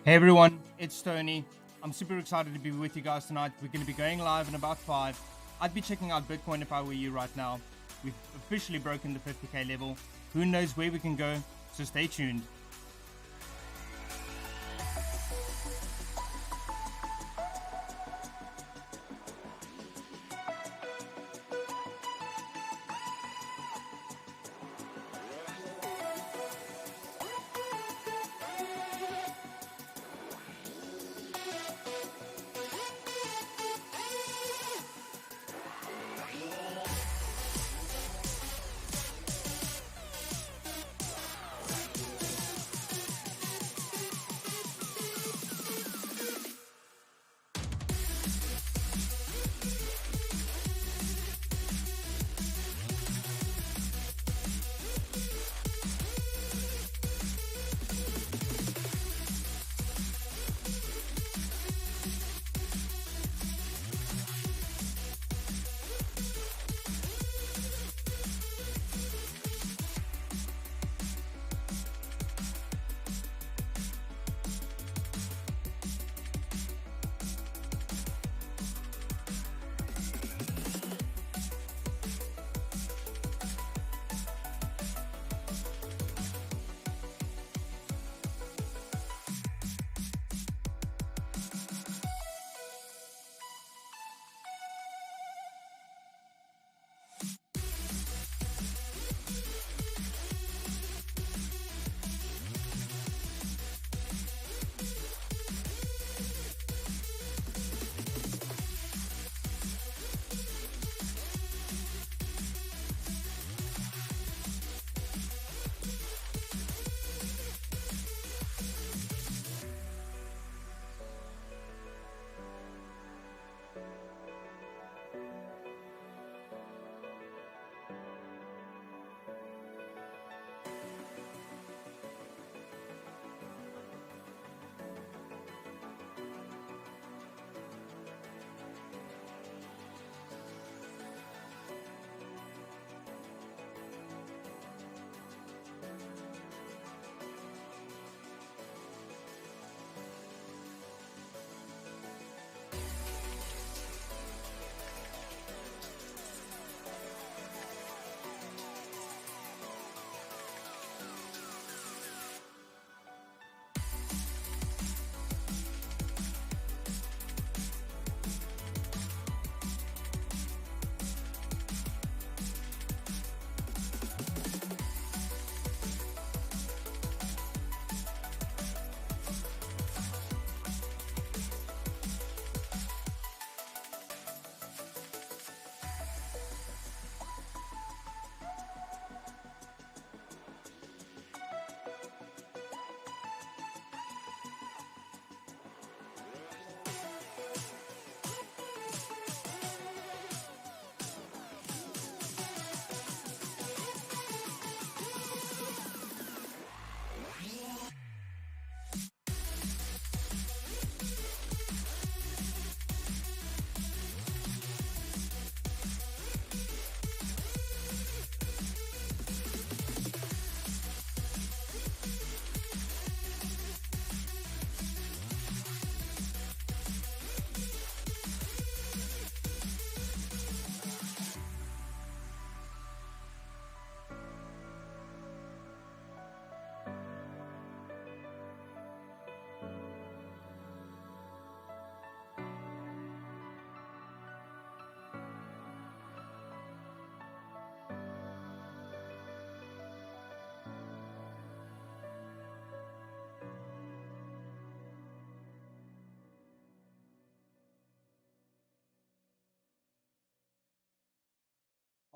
Hey everyone, it's Tony. I'm super excited to be with you guys tonight. We're going to be going live in about 5. I'd be checking out Bitcoin if I were you right now. We've officially broken the 50k level. Who knows where we can go, so stay tuned.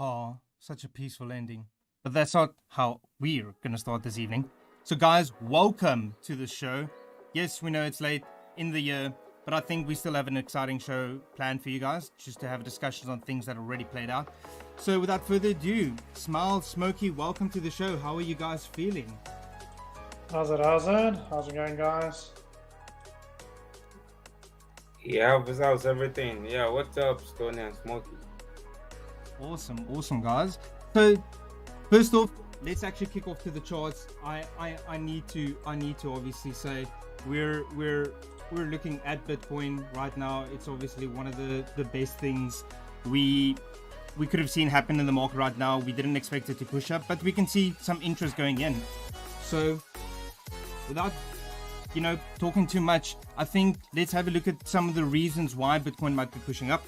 Oh, such a peaceful ending. But that's not how we're going to start this evening. So, guys, welcome to the show. Yes, we know it's late in the year, but I think we still have an exciting show planned for you guys, just to have discussions on things that already played out. So, without further ado, Smile, Smokey, welcome to the show. How are you guys feeling? How's it going, guys? Yeah, how's everything? Yeah, what's up, Stone and Smokey? Awesome, guys. So, first off, let's actually kick off to the charts. I need to obviously say we're looking at Bitcoin right now. It's obviously one of the best things we could have seen happen in the market right now. We didn't expect it to push up, but we can see some interest going in. So, without talking too much, I think let's have a look at some of the reasons why Bitcoin might be pushing up.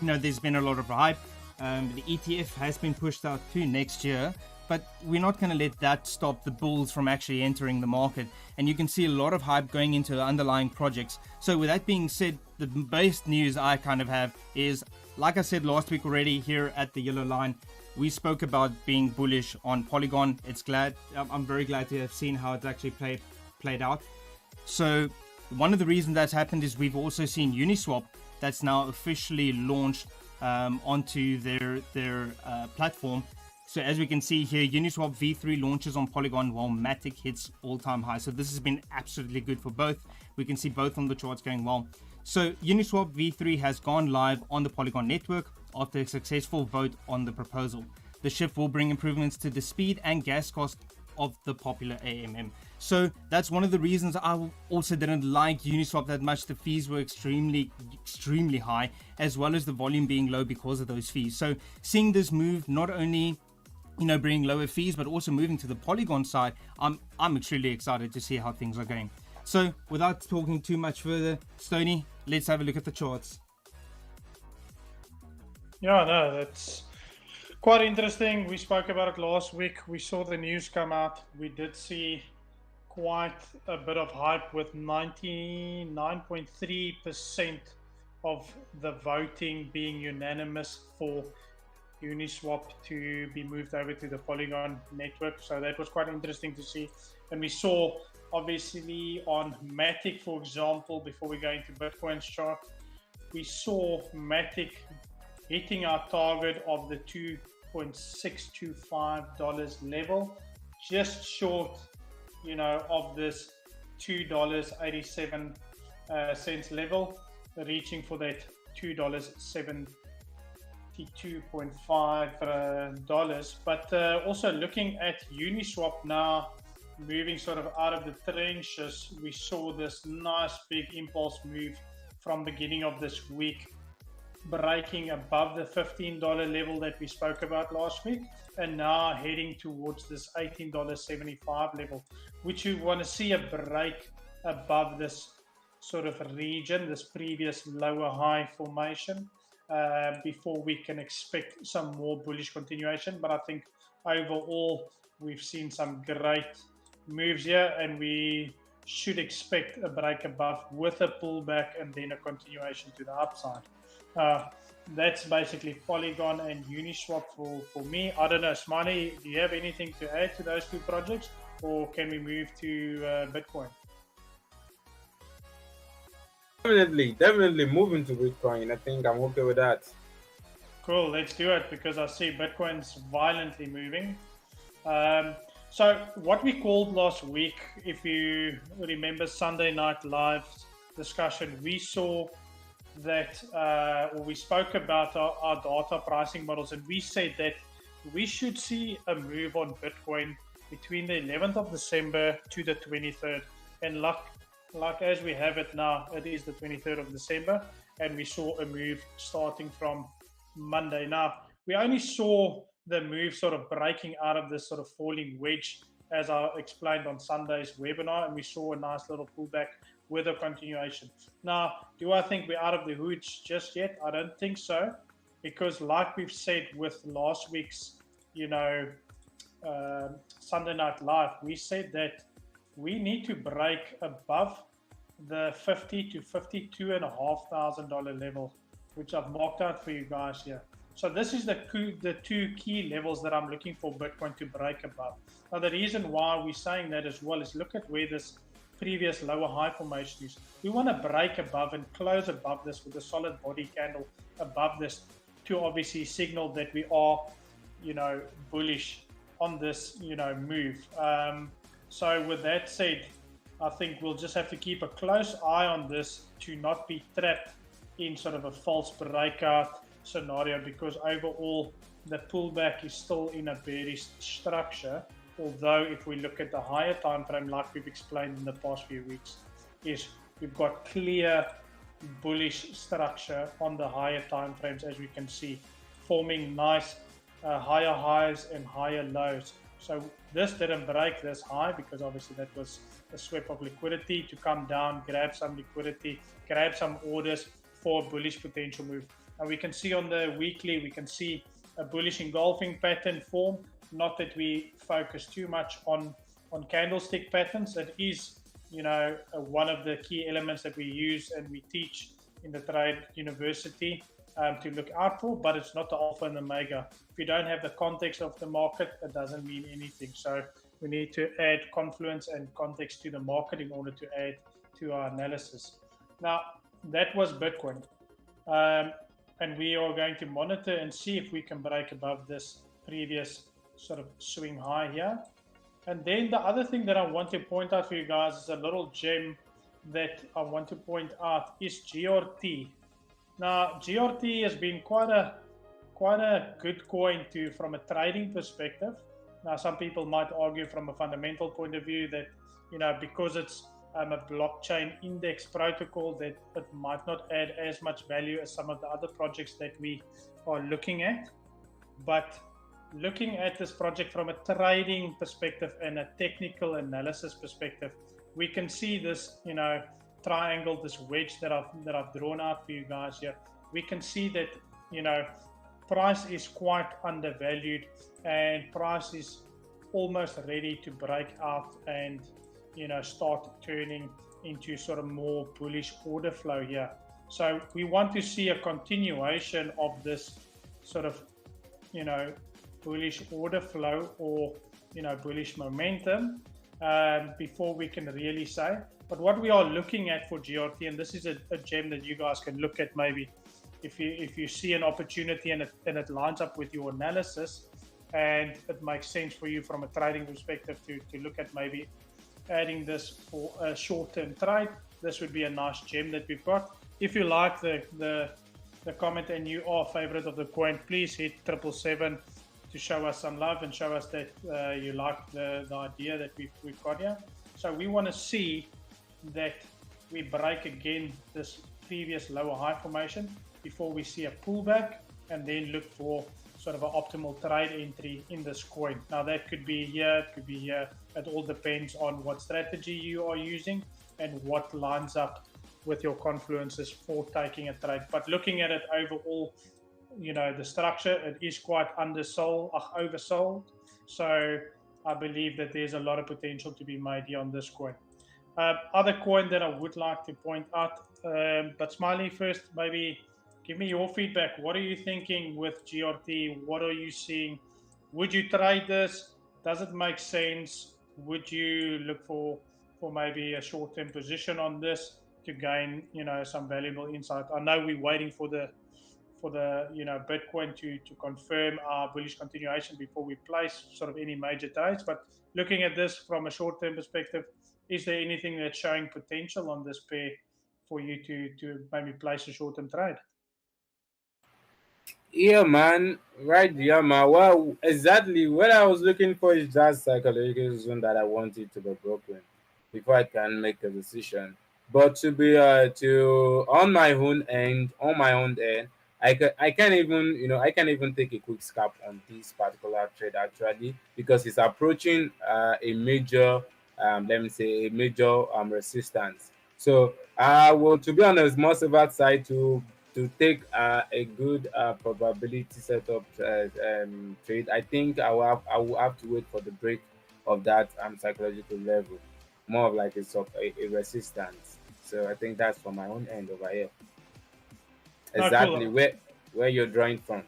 There's been a lot of hype. The ETF has been pushed out to next year, but we're not going to let that stop the bulls from actually entering the market. And you can see a lot of hype going into the underlying projects. So with that being said, the best news I kind of have is, like I said last week already here at the Yellow Line, we spoke about being bullish on Polygon. I'm very glad to have seen how it's actually played out. So one of the reasons that's happened is we've also seen Uniswap that's now officially launched onto their platform. So as we can see here, Uniswap V3 launches on Polygon while Matic hits all-time high. So this has been absolutely good for both. We can see both on the charts going well. So Uniswap V3 has gone live on the Polygon network after a successful vote on the proposal. The shift will bring improvements to the speed and gas cost of the popular AMM. So that's one of the reasons I also didn't like Uniswap that much. The fees were extremely high, as well as the volume being low because of those fees. So seeing this move, not only bringing lower fees, but also moving to the Polygon side, I'm extremely excited to see how things are going. So without talking too much further, Stoney, let's have a look at the charts. Yeah, no, that's quite interesting. We spoke about it last week. We saw the news come out. We did see quite a bit of hype with 99.3% of the voting being unanimous for Uniswap to be moved over to the Polygon network. So that was quite interesting to see. And we saw, obviously, on Matic, for example, before we go into Bitcoin's chart, we saw Matic hitting our target of the $2.625 level, just short of this $2.87 level, reaching for that $2.72.5. But also looking at Uniswap now, moving sort of out of the trenches, we saw this nice big impulse move from beginning of this week, breaking above the $15 level that we spoke about last week, and now heading towards this $18.75 level, which you want to see a break above this sort of region, this previous lower high formation, before we can expect some more bullish continuation. But I think overall we've seen some great moves here, and we should expect a break above with a pullback and then a continuation to the upside. That's basically Polygon and Uniswap for me. I don't know, Smiley, do you have anything to add to those two projects, or can we move to Bitcoin? Definitely moving to Bitcoin. I think I'm okay with that. Cool, let's do it, because I see Bitcoin's violently moving. So what we called last week, if you remember Sunday Night Live's discussion, we saw that, or we spoke about our data pricing models, and we said that we should see a move on Bitcoin between the 11th of December to the 23rd. And like as we have it now, it is the 23rd of December, and we saw a move starting from Monday. Now, we only saw the move sort of breaking out of this sort of falling wedge, as I explained on Sunday's webinar, and we saw a nice little pullback with a continuation. Now, do I think we're out of the hoods just yet? I don't think so, because like we've said with last week's, Sunday Night Live, we said that we need to break above the $50,000 to $52,500 level, which I've marked out for you guys here. So this is the two key levels that I'm looking for Bitcoin to break above. Now the reason why we're saying that as well is look at where this previous lower high formation is. We want to break above and close above this with a solid body candle above this to obviously signal that we are, bullish on this, move. So with that said, I think we'll just have to keep a close eye on this to not be trapped in sort of a false breakout scenario, because overall the pullback is still in a bearish structure. Although if we look at the higher time frame, like we've explained in the past few weeks, is we've got clear bullish structure on the higher time frames, as we can see, forming nice higher highs and higher lows. So this didn't break this high because obviously that was a sweep of liquidity to come down, grab some liquidity, grab some orders for a bullish potential move. And we can see on the weekly, we can see a bullish engulfing pattern form. Not that we focus too much on candlestick patterns. That is, one of the key elements that we use and we teach in the Trade University to look out for, but it's not the alpha and omega. If you don't have the context of the market, it doesn't mean anything. So we need to add confluence and context to the market in order to add to our analysis. Now, that was Bitcoin. And we are going to monitor and see if we can break above this previous sort of swing high here. And then the other thing that I want to point out for you guys is a little gem that I want to point out is GRT. Now, GRT has been quite a good coin from a trading perspective. Now, some people might argue from a fundamental point of view that, because it's a blockchain index protocol, that it might not add as much value as some of the other projects that we are looking at. But looking at this project from a trading perspective and a technical analysis perspective, we can see this, triangle, this wedge that I've drawn out for you guys here. We can see that, price is quite undervalued and price is almost ready to break out and, start turning into sort of more bullish order flow here. So we want to see a continuation of this sort of, bullish order flow or, bullish momentum before we can really say. But what we are looking at for GRT, and this is a gem that you guys can look at maybe if you see an opportunity and it lines up with your analysis and it makes sense for you from a trading perspective to look at maybe adding this for a short-term trade, this would be a nice gem that we've got. If you like the comment and you are a favorite of the coin, please hit 777 to show us some love and show us that you like the idea that we've got here. So we want to see that we break again this previous lower high formation before we see a pullback, and then look for sort of an optimal trade entry in this coin. Now that could be here, it could be here. It all depends on what strategy you are using and what lines up with your confluences for taking a trade. But looking at it overall, the structure, it is quite oversold. So I believe that there's a lot of potential to be made here on this coin. Other coin that I would like to point out, but Smiley first, maybe give me your feedback. What are you thinking with GRT? What are you seeing? Would you trade this? Does it make sense? Would you look for maybe a short-term position on this to gain, some valuable insight? I know we're waiting for the Bitcoin to confirm our bullish continuation before we place sort of any major trades. But looking at this from a short-term perspective, is there anything that's showing potential on this pair for you to maybe place a short-term trade? Yeah, man. Right, yeah, man. Well, exactly what I was looking for is that psychological zone that I wanted to be broken before I can make a decision. But to be on my own end, I can't even I can't even take a quick scalp on this particular trade actually, because it's approaching a major let me say a major resistance. So well, to be honest, most of that side to take a good probability setup trade, I think I will have to wait for the break of that psychological level, more of like a resistance. So I think that's from my own end over here. No, Exactly cool. where you're drawing from.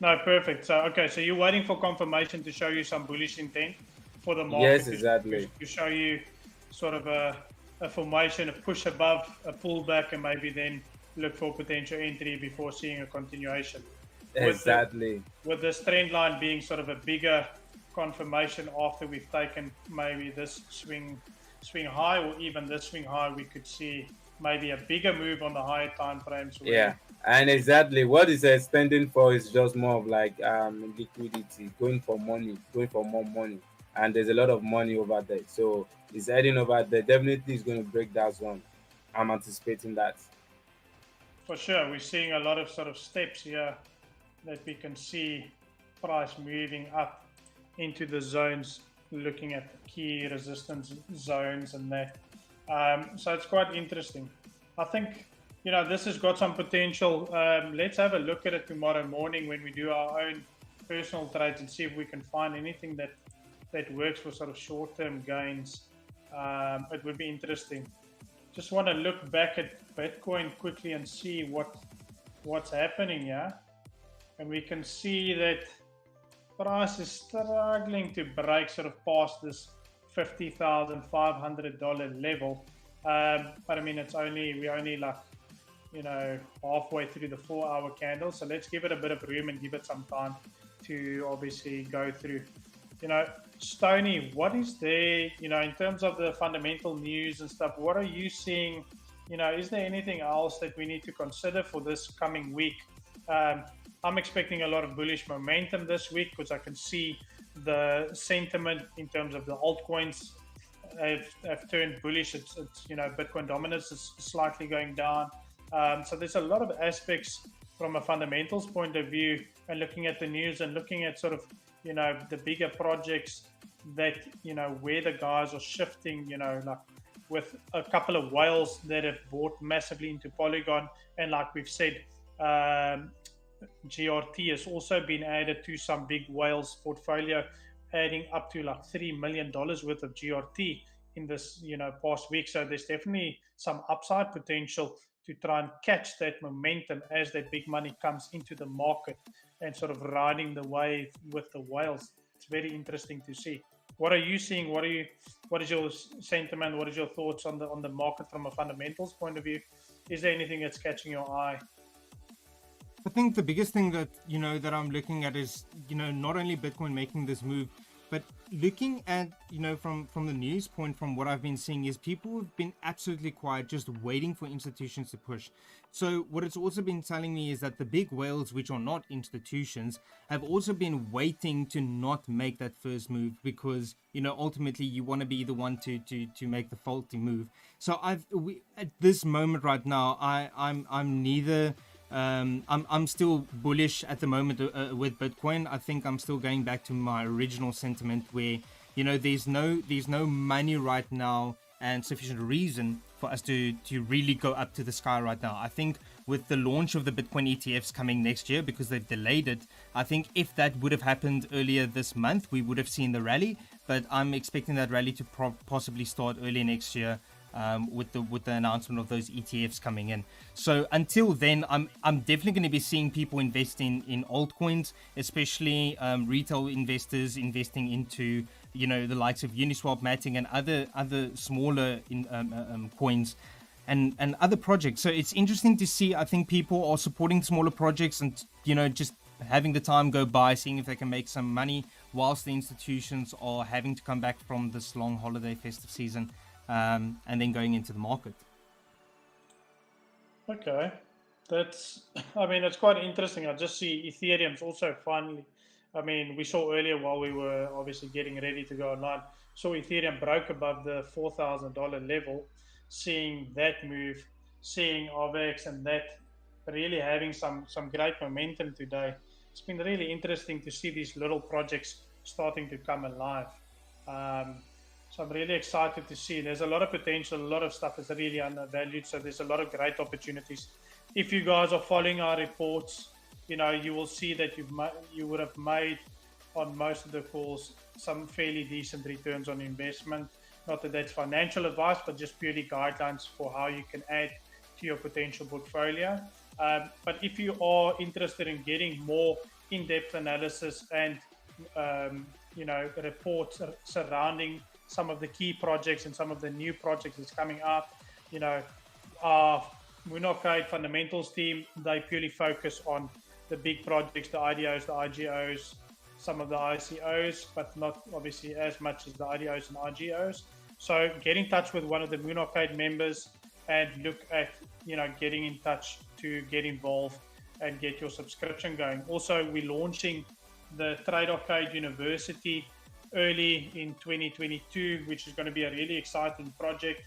No, perfect. So, okay, so you're waiting for confirmation to show you some bullish intent for the Yes, market exactly. to show you sort of a formation, a push above, a pullback, and maybe then look for potential entry before seeing a continuation. With the Exactly. with this trend line being sort of a bigger confirmation after we've taken maybe this swing high, or even this swing high, we could see maybe a bigger move on the higher time frames Yeah. when And exactly what is extending for is just more of like liquidity, going for money, going for more money. And there's a lot of money over there. So it's heading over there. Definitely is going to break that zone. I'm anticipating that. for sure we're seeing a lot of sort of steps here that we can see price moving up into the zones, looking at the key resistance zones and that. So it's quite interesting. I think, this has got some potential. Let's have a look at it tomorrow morning when we do our own personal trades and see if we can find anything that works for sort of short-term gains. It would be interesting. Just want to look back at Bitcoin quickly and see what's happening here. And we can see that price is struggling to break sort of past this $50,500 level. But I mean, we're only like, halfway through the 4-hour candle. So let's give it a bit of room and give it some time to obviously go through. Stony, what is there, in terms of the fundamental news and stuff, what are you seeing? Is there anything else that we need to consider for this coming week? I'm expecting a lot of bullish momentum this week because I can see the sentiment in terms of the altcoins have turned bullish. It's Bitcoin dominance is slightly going down. So there's a lot of aspects from a fundamentals point of view, and looking at the news and looking at sort of, the bigger projects that, where the guys are shifting, like with a couple of whales that have bought massively into Polygon. And like we've said, GRT has also been added to some big whales portfolio, adding up to like $3 million worth of GRT in this past week. So there's definitely some upside potential to try and catch that momentum as that big money comes into the market and sort of riding the wave with the whales. It's very interesting to see. What are you seeing? What is your sentiment? What is your thoughts on the market from a fundamentals point of view? Is there anything that's catching your eye? I think the biggest thing that that I'm looking at is not only Bitcoin making this move, but looking at from the news point, from what I've been seeing, is people have been absolutely quiet, just waiting for institutions to push. So what it's also been telling me is that the big whales, which are not institutions, have also been waiting to not make that first move, because ultimately you want to be the one to make the faulty move. So at this moment right now, I'm neither. I'm still bullish at the moment with Bitcoin. I think I'm still going back to my original sentiment where, there's no money right now and sufficient reason for us to really go up to the sky right now. I think with the launch of the Bitcoin ETFs coming next year, because they've delayed it, I think if that would have happened earlier this month, we would have seen the rally. But I'm expecting that rally to possibly start early next year. With the announcement of those ETFs coming in. So until then, I'm definitely going to be seeing people invest in altcoins, especially retail investors investing into the likes of Uniswap, Matic, and other smaller coins and other projects. So it's interesting to see. I think people are supporting smaller projects and just having the time go by, seeing if they can make some money whilst the institutions are having to come back from this long holiday festive season. And then going into the market. Okay, it's quite interesting. I just see Ethereum's also finally, we saw earlier while we were obviously getting ready to go online, saw Ethereum broke above the $4,000 level, seeing that move, seeing RVX and that really having some great momentum today. It's been really interesting to see these little projects starting to come alive. So I'm really excited to see. There's a lot of potential. A lot of stuff is really undervalued. So there's a lot of great opportunities. If you guys are following our reports, you will see that you would have made on most of the calls some fairly decent returns on investment. Not that that's financial advice, but just purely guidelines for how you can add to your potential portfolio. But if you are interested in getting more in-depth analysis and reports surrounding some of the key projects and some of the new projects that's coming up. Our Moonacade fundamentals team, they purely focus on the big projects, the IDOs, the IGOs, some of the ICOs, but not obviously as much as the IDOs and IGOs. So get in touch with one of the Moonacade members and look at, getting in touch to get involved and get your subscription going. Also, we're launching the TradeAcade University early in 2022, which is going to be a really exciting project.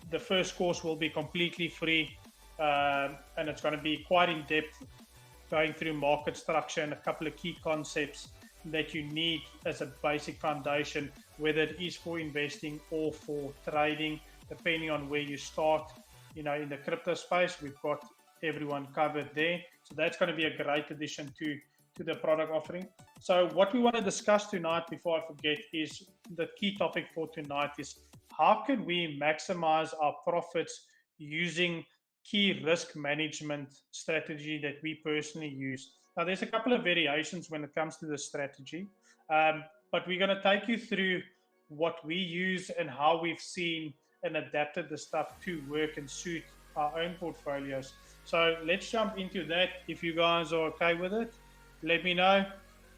The first course will be completely free, and it's going to be quite in-depth, going through market structure and a couple of key concepts that you need as a basic foundation, whether it is for investing or for trading, depending on where you start. In the crypto space, we've got everyone covered there. So that's going to be a great addition to the product offering. So what we want to discuss tonight, before I forget, is the key topic for tonight is how can we maximize our profits using key risk management strategy that we personally use. Now, there's a couple of variations when it comes to this strategy, but we're going to take you through what we use and how we've seen and adapted the stuff to work and suit our own portfolios. So let's jump into that. If you guys are okay with it, let me know.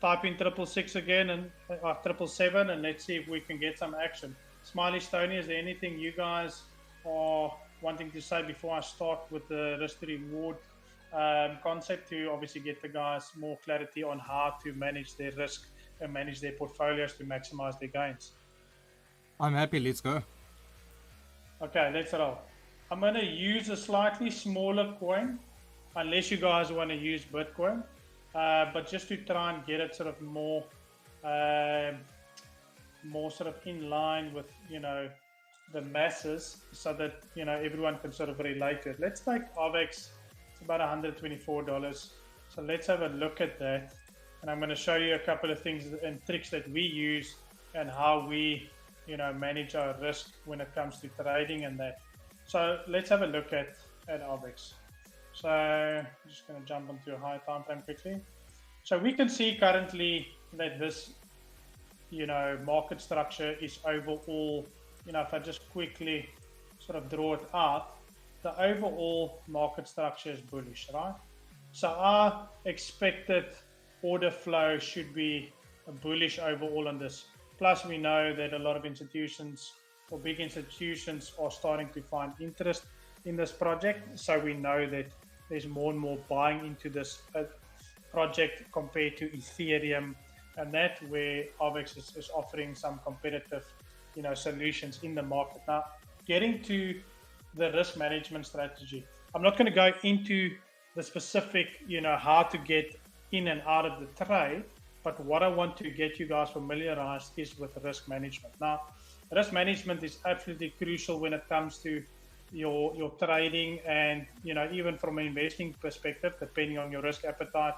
Type in 666 again and 777, and let's see if we can get some action. Smiley Stoney, is there anything you guys are wanting to say before I start with the risk to reward concept, to obviously get the guys more clarity on how to manage their risk and manage their portfolios to maximize their gains? I'm happy. Let's go. Okay, let's roll. I'm going to use a slightly smaller coin, unless you guys want to use Bitcoin, but just to try and get it sort of more sort of in line with, the masses, so that, everyone can sort of relate to it. Let's take AVEX. It's about $124. So let's have a look at that. And I'm going to show you a couple of things and tricks that we use and how we, manage our risk when it comes to trading and that. So let's have a look at AVEX. So I'm just going to jump onto a higher time frame quickly. So we can see currently that this, market structure is overall, if I just quickly sort of draw it out, the overall market structure is bullish, right? So our expected order flow should be bullish overall on this. Plus, we know that a lot of institutions or big institutions are starting to find interest in this project. So we know that there's more and more buying into this project compared to Ethereum, and that where AVEX is offering some competitive, solutions in the market. Now, getting to the risk management strategy, I'm not going to go into the specific, how to get in and out of the trade, but what I want to get you guys familiarized is with risk management. Now, risk management is absolutely crucial when it comes to your trading, and even from an investing perspective, depending on your risk appetite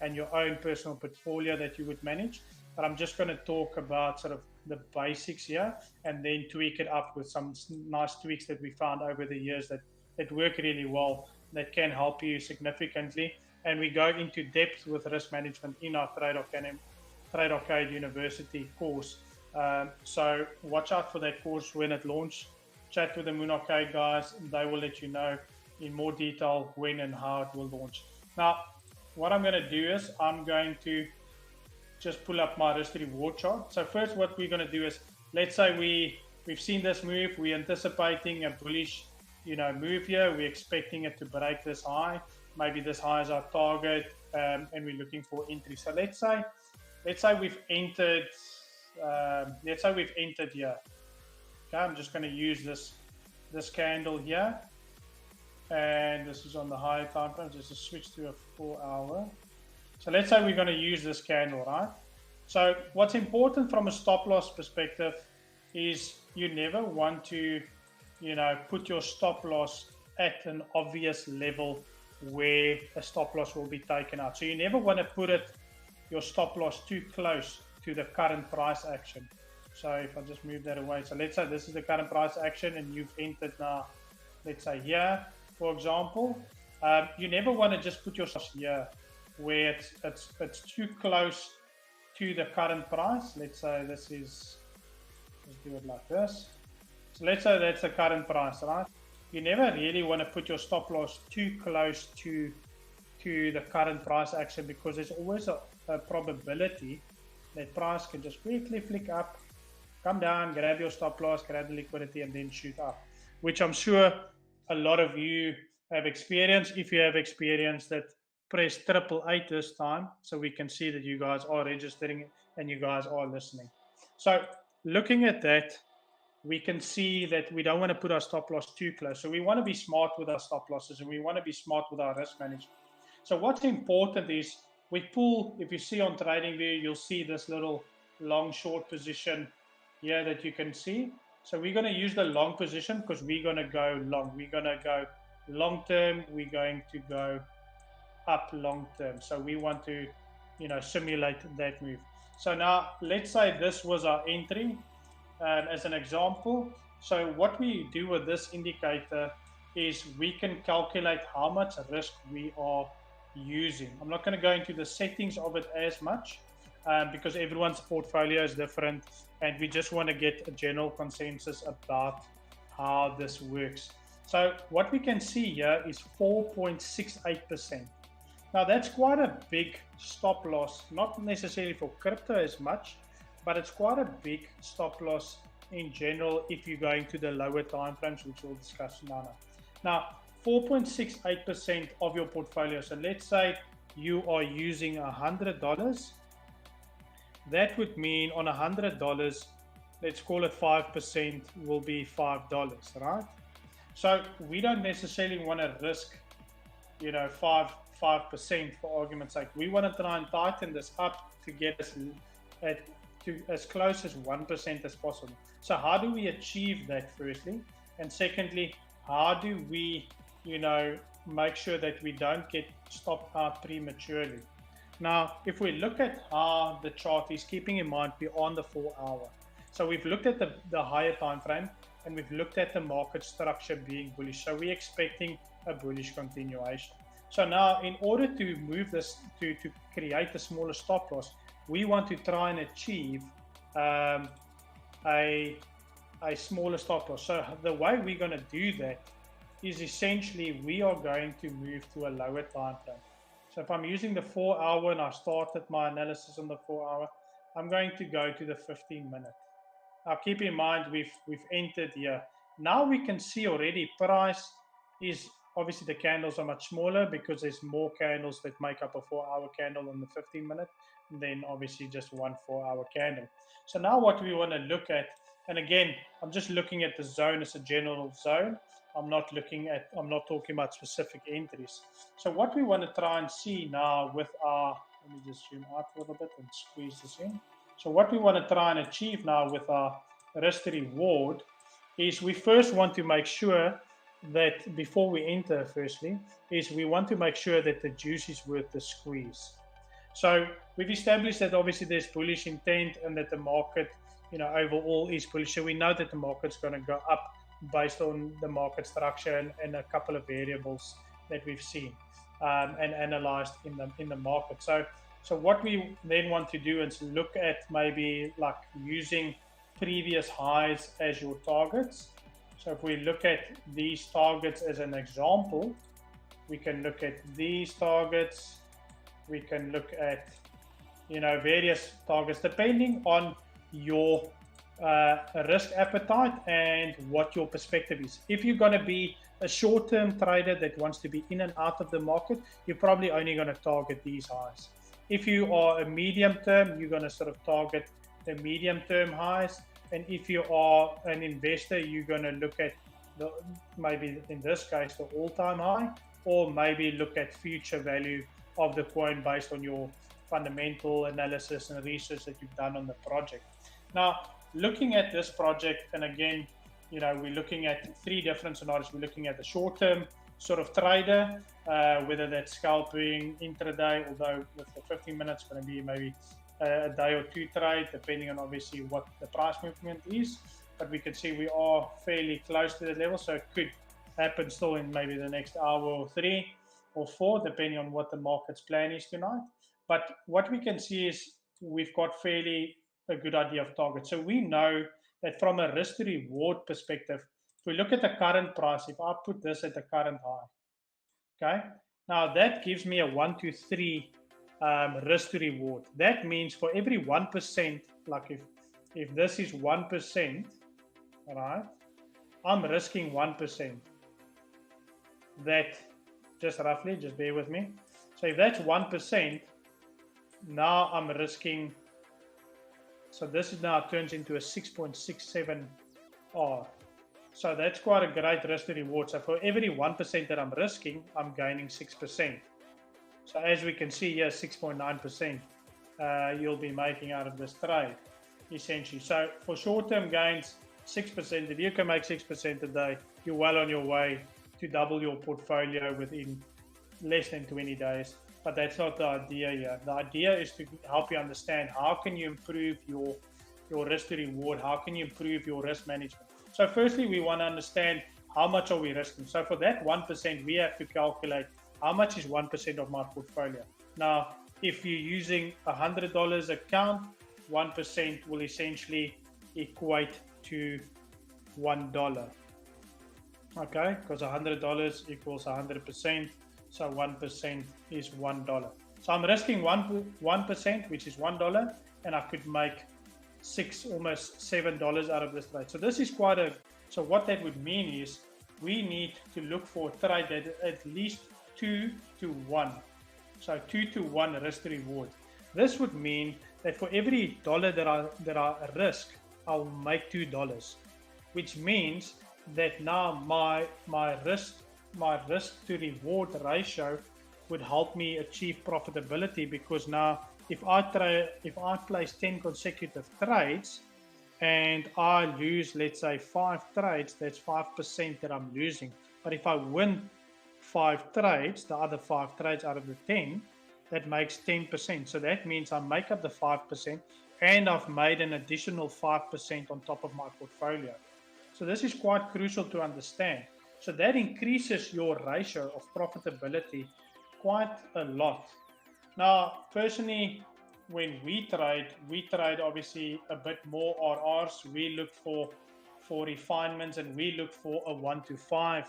and your own personal portfolio that you would manage. But I'm just going to talk about sort of the basics here, and then tweak it up with some nice tweaks that we found over the years that work really well, that can help you significantly. And we go into depth with risk management in our TradeAcade University course. So watch out for that course when it launches. Chat with the Moonacade guys, and they will let you know in more detail when and how it will launch. Now, what I'm going to do is I'm going to just pull up my risk to reward chart. So first, what we're going to do is, let's say we've seen this move, we're anticipating a bullish, move here. We're expecting it to break this high. Maybe this high is our target, and we're looking for entry. So let's say we've entered. Let's say we've entered here. Okay, I'm just going to use this candle here, and this is on the higher time frame. Just to switch to a 4-hour. So let's say we're going to use this candle, right? So what's important from a stop loss perspective is you never want to, put your stop loss at an obvious level where a stop loss will be taken out. So you never want to put your stop loss too close to the current price action. So if I just move that away, so let's say this is the current price action and you've entered now, let's say here, for example, you never want to just put your stop here. where it's too close to the current price. Let's say this is, let's do it like this. So let's say that's the current price, right? You never really want to put your stop loss too close to the current price action, because there's always a probability that price can just quickly flick up, come down, grab your stop loss, grab the liquidity, and then shoot up, which I'm sure a lot of you have experienced. If you have experienced that, press 888 this time so we can see that you guys are registering and you guys are listening. So looking at that, we can see that we don't want to put our stop loss too close. So we want to be smart with our stop losses, and we want to be smart with our risk management. So what's important is we pull, if you see on TradingView, you'll see this little long short position here that you can see. So we're going to use the long position because we're going to go long. We're going to go long term. We're going to go up long term. So we want to, simulate that move. So now let's say this was our entry as an example. So what we do with this indicator is we can calculate how much risk we are using. I'm not going to go into the settings of it as much because everyone's portfolio is different, and we just want to get a general consensus about how this works. So what we can see here is 4.68%. Now that's quite a big stop loss, not necessarily for crypto as much, but it's quite a big stop loss in general if you're going to the lower time frames, which we'll discuss now. Now, 4.68% of your portfolio. So let's say you are using $100. That would mean on $100, let's call it 5% will be $5, right? So we don't necessarily want to risk, 5% for argument's sake. We want to try and tighten this up to get us to as close as 1% as possible. So how do we achieve that, firstly? And secondly, how do we, make sure that we don't get stopped out prematurely? Now, if we look at how the chart is, keeping in mind we're on the 4 hour. So we've looked at the higher time frame, and we've looked at the market structure being bullish. So we're expecting a bullish continuation. So now, in order to move this, to create a smaller stop loss, we want to try and achieve a smaller stop loss. So the way we're going to do that is essentially we are going to move to a lower time frame. So if I'm using the 4 hour and I started my analysis on the 4 hour, I'm going to go to the 15 minute. Now keep in mind we've entered here. Now we can see already price is, obviously the candles are much smaller because there's more candles that make up a 4 hour candle on the 15 minute, and then obviously just one 4 hour candle. So now what we want to look at, and again, I'm just looking at the zone as a general zone. I'm not talking about specific entries. So what we want to try and see now with our, let me just zoom out a little bit and squeeze this in. So what we want to try and achieve now with our risk to reward is we first want to make sure that before we enter, firstly, is we want to make sure that the juice is worth the squeeze. So we've established that obviously there's bullish intent and that the market, overall is bullish. So we know that the market's going to go up based on the market structure and a couple of variables that we've seen and analyzed in the market. So what we then want to do is look at maybe like using previous highs as your targets. So if we look at these targets as an example, we can look at these targets. We can look at, various targets depending on your risk appetite and what your perspective is. If you're going to be a short-term trader that wants to be in and out of the market, you're probably only going to target these highs. If you are a medium-term, you're going to sort of target the medium-term highs. And if you are an investor, you're going to look at maybe in this case the all-time high, or maybe look at future value of the coin based on your fundamental analysis and research that you've done on the project. Now, looking at this project, and again, we're looking at three different scenarios. We're looking at the short-term sort of trader, whether that's scalping, intraday, although with the 15 minutes going to be maybe a day or two trade, depending on obviously what the price movement is. But we can see we are fairly close to the level, so it could happen still in maybe the next hour or three. or 4, depending on what the market's plan is tonight. But what we can see is we've got fairly a good idea of target. So we know that from a risk to reward perspective, if we look at the current price, if I put this at the current high, okay, now that gives me a 1 to 3 risk to reward. That means for every 1%, like if this is 1%, right, I'm risking 1%. That just roughly, just bear with me. So if that's 1%, now I'm risking, so this is now turns into a 6.67 R. So that's quite a great risk to reward. So for every 1% that I'm risking, I'm gaining 6%. So as we can see here, 6.9% you'll be making out of this trade, essentially. So for short-term gains, 6%, if you can make 6% a day, you're well on your way to double your portfolio within less than 20 days. But that's not the idea here. The idea is to help you understand how can you improve your risk to reward, how can you improve your risk management. So firstly, we want to understand how much are we risking. So for that 1%, we have to calculate how much is 1% of my portfolio. Now, if you're using $100 account, 1% will essentially equate to $1. Okay, because $100 equals 100%, so 1% is $1. So I'm risking 1%, which is $1, and I could make almost $7 out of this trade. So this is quite a, so what that would mean is we need to look for a trade that at least 2 to 1. So 2 to 1 risk to reward. This would mean that for every dollar that I risk, I'll make $2, which means that now my risk to reward ratio would help me achieve profitability, because now if I place 10 consecutive trades and I lose, let's say 5 trades, that's 5% that I'm losing. But if I win 5 trades, the other 5 trades out of the 10, that makes 10%. So that means I make up the 5% and I've made an additional 5% on top of my portfolio. So this is quite crucial to understand. So that increases your ratio of profitability quite a lot. Now, personally, when we trade obviously a bit more RRs. We look for refinements, and we look for a 1 to 5,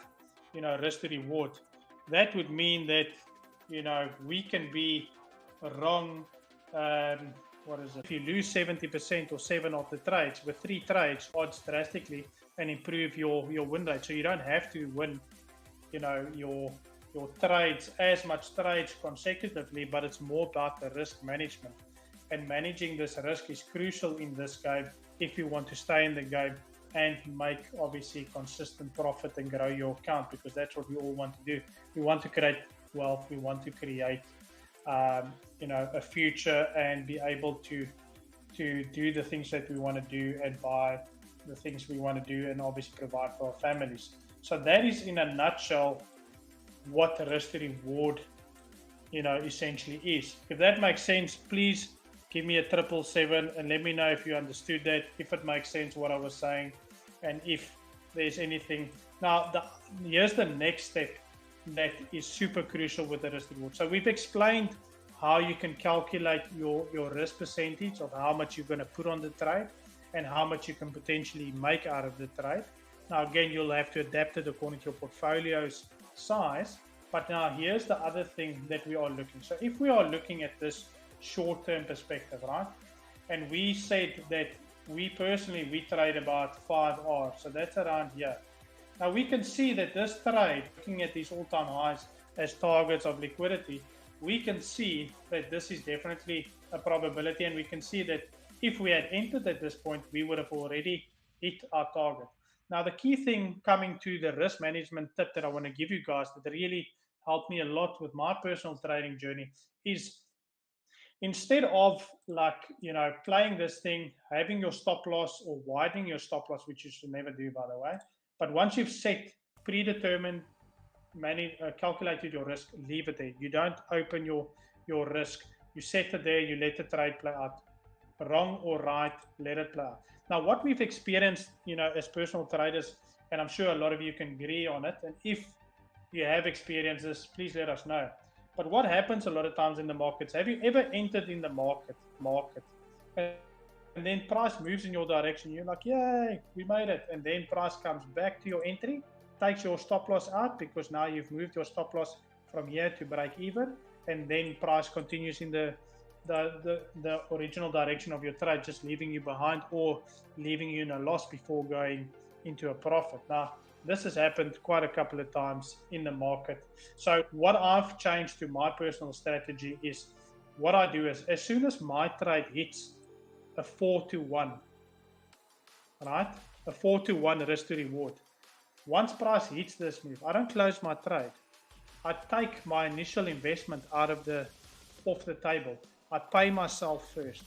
risk to reward. That would mean that, we can be wrong. What is it? If you lose 70% or 7 of the trades, with 3 trades, odds drastically and improve your win rate. So you don't have to win, your trades, as much trades consecutively, but it's more about the risk management. And managing this risk is crucial in this game if you want to stay in the game and make obviously consistent profit and grow your account, because that's what we all want to do. We want to create wealth. We want to create a future and be able to do the things that we want to do and buy the things we want to do and obviously provide for our families. So that is in a nutshell what the risk to reward essentially is. If that makes sense, please give me a 777 and let me know if you understood that, if it makes sense what I was saying, and if there's anything. Now here's the next step that is super crucial with the risk to reward. So we've explained how you can calculate your risk percentage of how much you're going to put on the trade and how much you can potentially make out of the trade. Now again, you'll have to adapt it according to your portfolio's size. But now here's the other thing that we are looking. So if we are looking at this short-term perspective, right? And we said that we trade about 5 R. So that's around here. Now we can see that this trade, looking at these all-time highs as targets of liquidity, we can see that this is definitely a probability, and we can see that if we had entered at this point, we would have already hit our target. Now, the key thing coming to the risk management tip that I want to give you guys that really helped me a lot with my personal trading journey is, instead of playing this thing, having your stop loss or widening your stop loss, which you should never do, by the way. But once you've set, predetermined, calculated your risk, leave it there. You don't open your risk. You set it there, you let the trade play out. Wrong or right, let it play out. Now, what we've experienced, as personal traders, and I'm sure a lot of you can agree on it, and if you have experiences, please let us know. But what happens a lot of times in the markets, have you ever entered in the market and then price moves in your direction, you're like, yay, we made it, and then price comes back to your entry, takes your stop loss out because now you've moved your stop loss from here to break even, and then price continues in the original direction of your trade, just leaving you behind or leaving you in a loss before going into a profit. Now, this has happened quite a couple of times in the market. So what I've changed to my personal strategy is, what I do is, as soon as my trade hits a 4-to-1, right? A 4-to-1 risk to reward. Once price hits this move, I don't close my trade. I take my initial investment off the table. I pay myself first.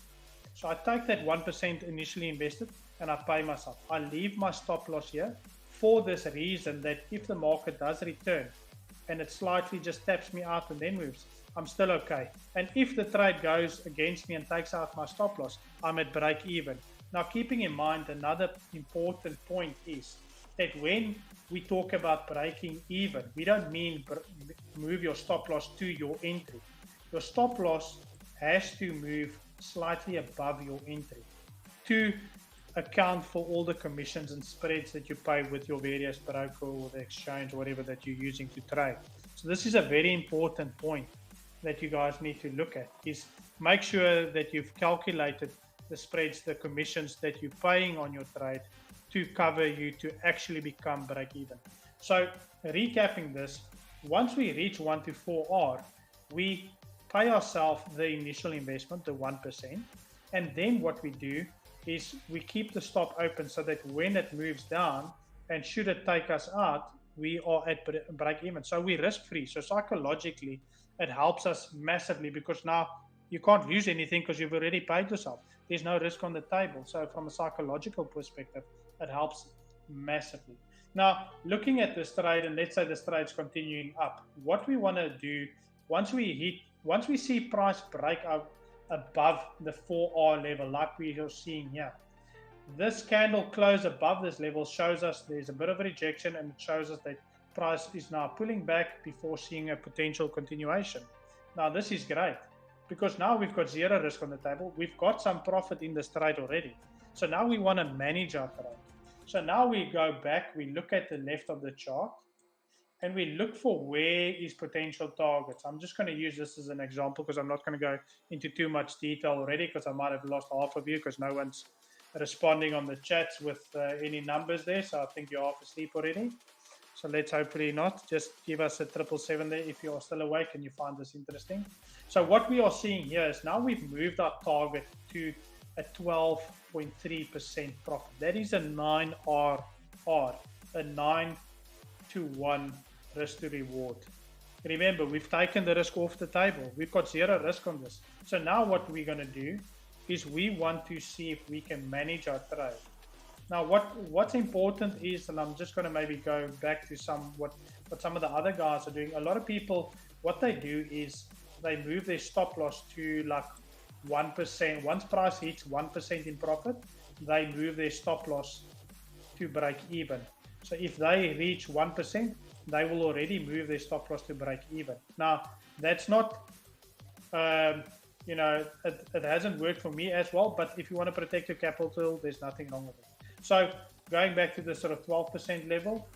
So I take that 1% initially invested and I pay myself. I leave my stop loss here for this reason, that if the market does return and it slightly just taps me out and then moves, I'm still okay. And if the trade goes against me and takes out my stop loss, I'm at break even. Now, keeping in mind, another important point is that when we talk about breaking even, we don't mean move your stop loss to your entry. Your stop loss has to move slightly above your entry to account for all the commissions and spreads that you pay with your various broker or the exchange, whatever that you're using to trade. So this is a very important point that you guys need to look at, is make sure that you've calculated the spreads, the commissions that you're paying on your trade to cover you to actually become break even. So recapping this, once we reach 1 to 4R, we pay ourselves the initial investment, the 1%, and then what we do is we keep the stop open so that when it moves down and should it take us out, we are at break even. So we're risk free. So psychologically, it helps us massively, because now you can't lose anything because you've already paid yourself. There's no risk on the table. So from a psychological perspective, it helps massively. Now, looking at this trade, and let's say this trade's continuing up, what we want to do, once we see price break out above the 4R level, like we are seeing here, this candle close above this level shows us there's a bit of a rejection, and it shows us that price is now pulling back before seeing a potential continuation. Now, this is great, because now we've got zero risk on the table. We've got some profit in this trade already. So now we want to manage our trade. So now we go back, we look at the left of the chart, and we look for where is potential targets. I'm just going to use this as an example because I'm not going to go into too much detail already, because I might have lost half of you because no one's responding on the chats with any numbers there. So I think you're half asleep already. So let's hopefully not. Just give us a 777 there if you are still awake and you find this interesting. So what we are seeing here is now we've moved our target to a 12.3% profit. That is a 9RR, a 9-to-1 risk to reward. Remember, we've taken the risk off the table. We've got zero risk on this. So now what we're going to do is we want to see if we can manage our trade. Now, what's important is, and I'm just going to maybe go back to what some of the other guys are doing. A lot of people, what they do is they move their stop loss to like 1%. Once price hits 1% in profit, they move their stop loss to break even. So if they reach 1%, they will already move their stop loss to break even. Now, that's not, it hasn't worked for me as well, but if you want to protect your capital, there's nothing wrong with it. So going back to the sort of 12% level,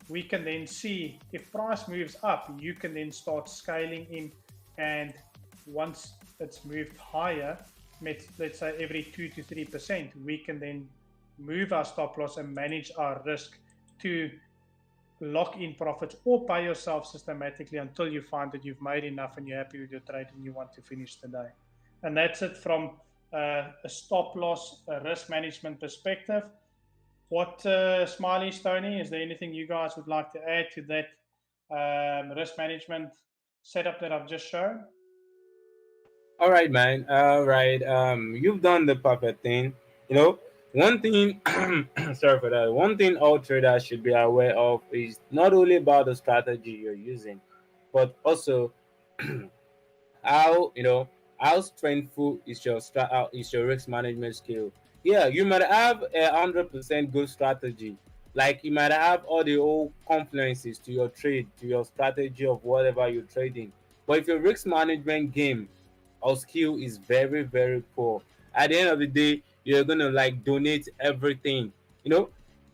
we can then see if price moves up, you can then start scaling in, and once it's moved higher, let's say every 2 to 3%, we can then move our stop loss and manage our risk to lock in profits or pay yourself systematically until you find that you've made enough and you're happy with your trade and you want to finish the day. And that's it from a stop loss, a risk management perspective. What, Smiley, Tony, is there anything you guys would like to add to that risk management setup that I've just shown? All right, man. All right. You've done the perfect thing. One thing, sorry for that. One thing all traders should be aware of is not only about the strategy you're using, but also how how strengthful is your risk management skill. Yeah, you might have 100% good strategy, Like you might have all the old confluences to your trade, to your strategy of whatever you're trading. But if your risk management game or skill is very, very poor, at the end of the day, you're gonna like donate everything. You know,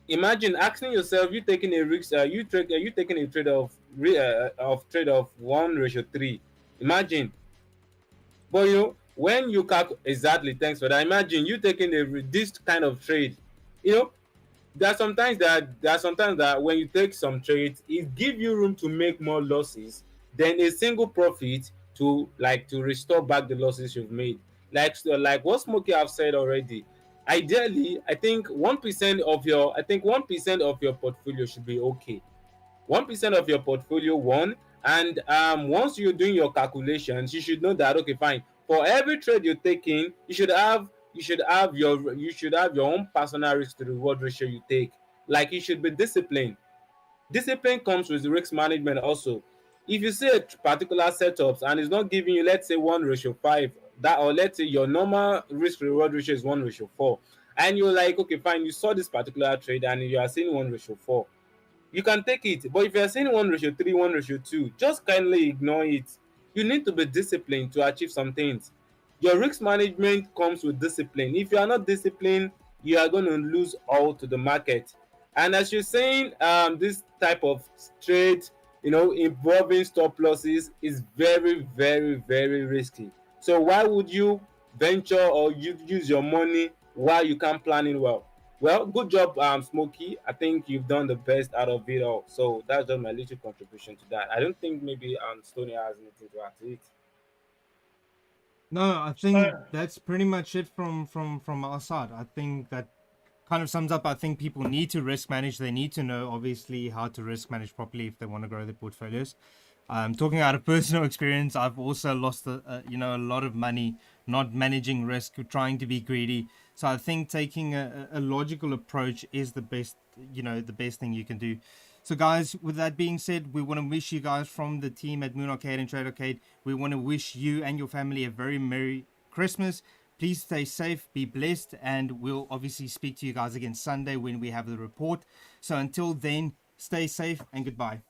imagine asking yourself, you taking a risk, you taking a trade of 1:3. Imagine, but when you calculate exactly, thanks for that. Imagine you taking this kind of trade. You know, there are sometimes that when you take some trades, it give you room to make more losses than a single profit to restore back the losses you've made. Like what Smokey have said already. Ideally, I think 1% of your portfolio should be okay. 1% of your portfolio one, and once you're doing your calculations, you should know that okay, fine, for every trade you're taking, you should have your own personal risk to reward ratio you take. Like you should be disciplined. Discipline comes with risk management also. If you see a particular setups and it's not giving you, let's say, 1:5, that, or let's say your normal risk reward ratio is 1:4, and you're like, okay, fine, you saw this particular trade and you are seeing 1:4, you can take it. But if you're seeing 1:3, 1:2, just kindly ignore it. You need to be disciplined to achieve some things. Your risk management comes with discipline. If you are not disciplined, you are going to lose all to the market. And as you're saying, this type of trade, involving stop losses is very, very, very risky. So why would you venture or you use your money while you can't plan it well? Well, good job, Smokey. I think you've done the best out of it all. So that's just my little contribution to that. I don't think maybe Stony has anything to add to it. No, I So, think that's pretty much it from our side. I think that kind of sums up. I think people need to risk manage. They need to know, obviously, how to risk manage properly if they want to grow their portfolios. Talking out of personal experience, I've also lost a lot of money not managing risk, trying to be greedy. So I think taking a logical approach is the best thing you can do. So guys, with that being said, we want to wish you guys from the team at Moonacade and TradeAcade, we want to wish you and your family a very Merry Christmas. Please stay safe, be blessed, and we'll obviously speak to you guys again Sunday when we have the report. So until then, stay safe and goodbye.